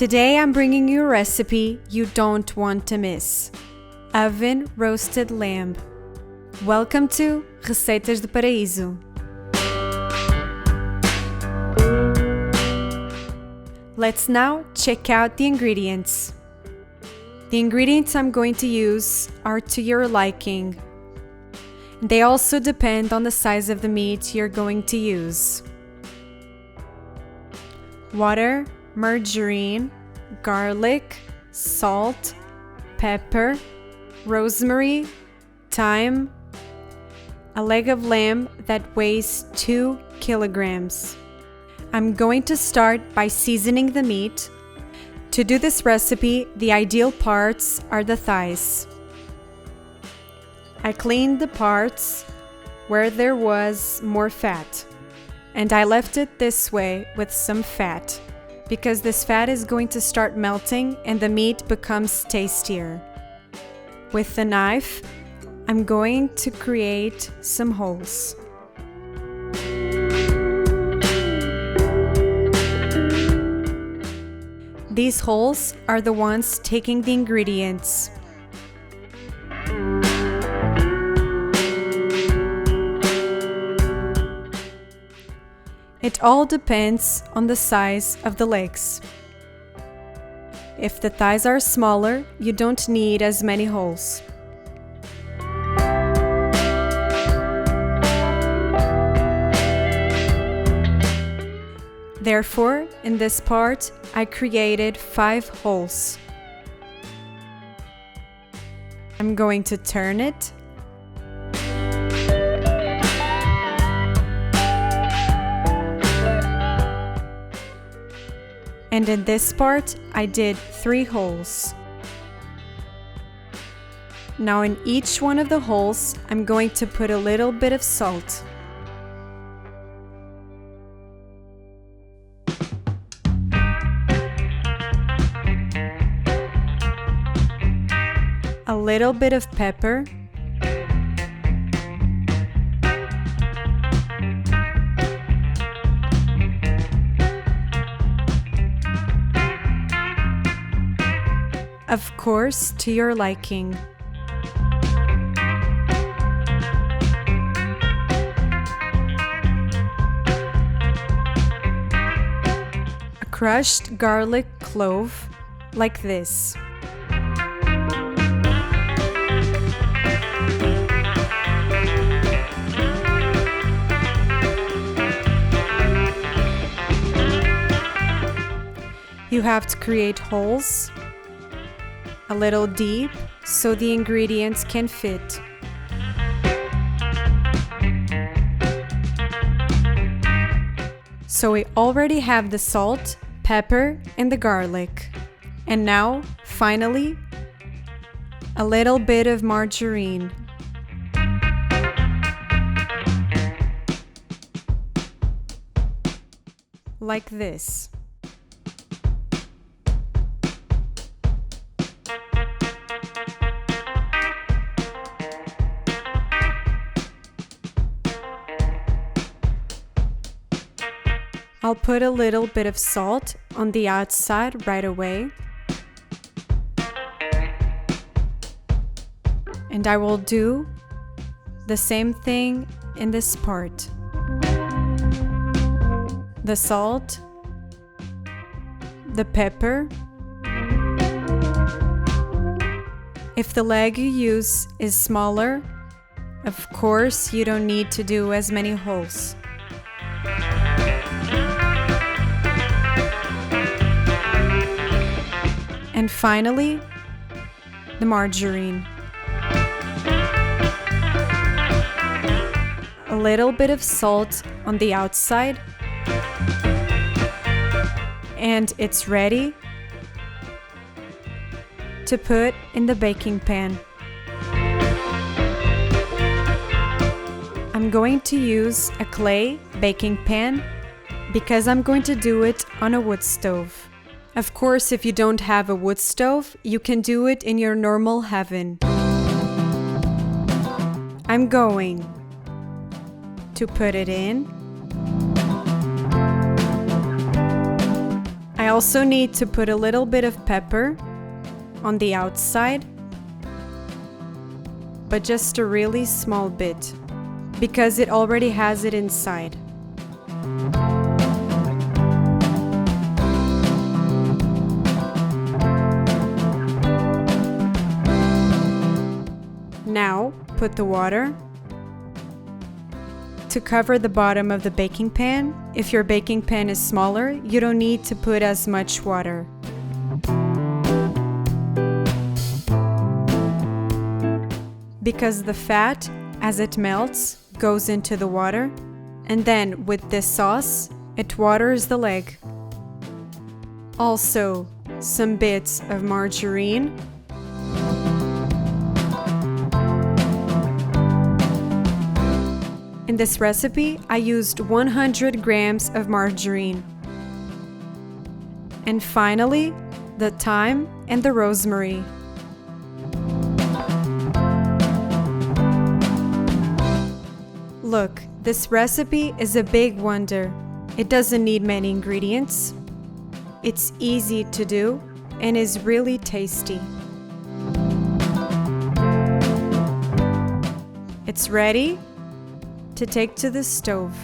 Today I'm bringing you a recipe you don't want to miss. Oven roasted lamb. Welcome to Receitas do Paraíso. Let's now check out the ingredients. The ingredients I'm going to use are to your liking. They also depend on the size of the meat you're going to use. Water, margarine, garlic, salt, pepper, rosemary, thyme, a leg of lamb that weighs 2 kilograms. I'm going to start by seasoning the meat. To do this recipe, the ideal parts are the thighs. I cleaned the parts where there was more fat, and I left it this way with some fat, because this fat is going to start melting and the meat becomes tastier. With the knife, I'm going to create some holes. These holes are the ones taking the ingredients. It all depends on the size of the legs. If the thighs are smaller, you don't need as many holes. Therefore, in this part, I created 5 holes. I'm going to turn it. And in this part, I did 3 holes. Now in each one of the holes, I'm going to put a little bit of salt. A little bit of pepper. Of course, to your liking. A crushed garlic clove, like this. You have to create holes a little deep so the ingredients can fit. So we already have the salt, pepper, and the garlic. And now, finally, a little bit of margarine. Like this. I'll put a little bit of salt on the outside right away. And I will do the same thing in this part. The salt, the pepper. If the leg you use is smaller, of course you don't need to do as many holes. And finally, the margarine. A little bit of salt on the outside. And it's ready to put in the baking pan. I'm going to use a clay baking pan because I'm going to do it on a wood stove. Of course, if you don't have a wood stove, you can do it in your normal oven. I'm going to put it in. I also need to put a little bit of pepper on the outside, but just a really small bit, because it already has it inside. Now, put the water to cover the bottom of the baking pan. If your baking pan is smaller, you don't need to put as much water. Because the fat, as it melts, goes into the water, and then with this sauce, it waters the leg. Also, some bits of margarine, in this recipe, I used 100 grams of margarine. And finally, the thyme and the rosemary. Look, this recipe is a big wonder. It doesn't need many ingredients. It's easy to do and is really tasty. It's ready to take to the stove.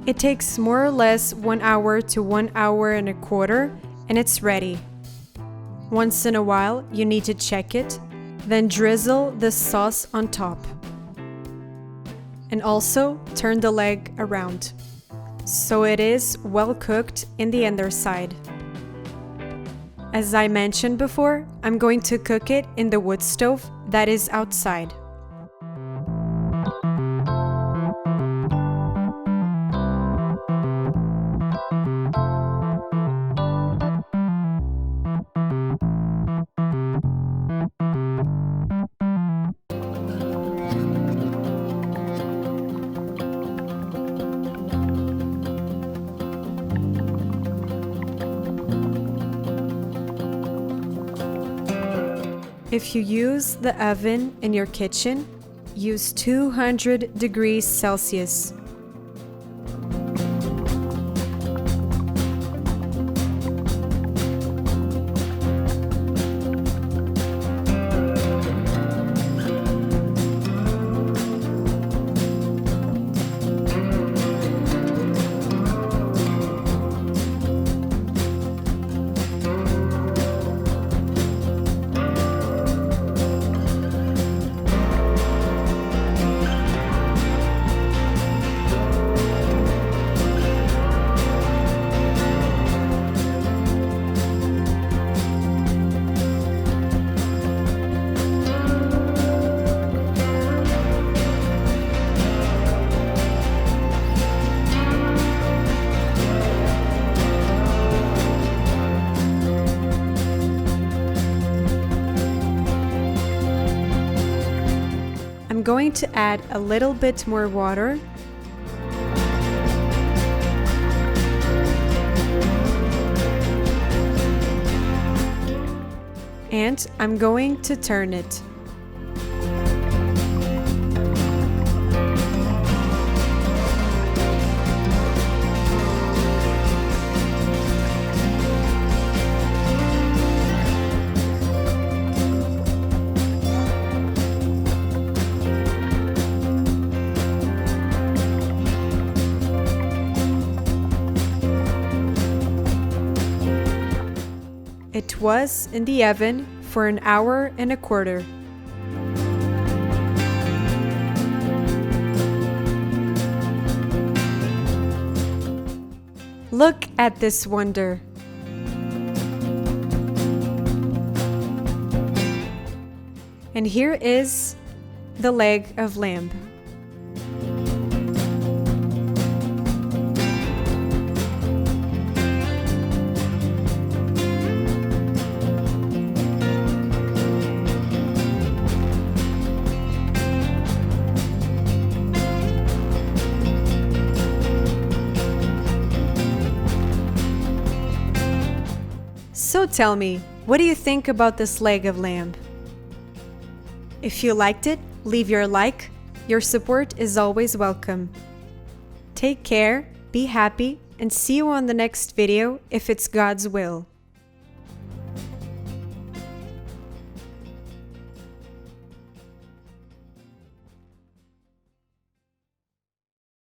It takes more or less 1 hour to 1 hour and a quarter, and it's ready. Once in a while, you need to check it, then drizzle the sauce on top. And also turn the leg around, so it is well cooked in the underside. As I mentioned before, I'm going to cook it in the wood stove that is outside. If you use the oven in your kitchen, use 200 degrees Celsius. I'm going to add a little bit more water. And I'm going to turn it. It was in the oven for 1 hour and a quarter. Look at this wonder. And here is the leg of lamb. So tell me, what do you think about this leg of lamb? If you liked it, leave your like. Your support is always welcome. Take care, be happy, and see you on the next video if it's God's will.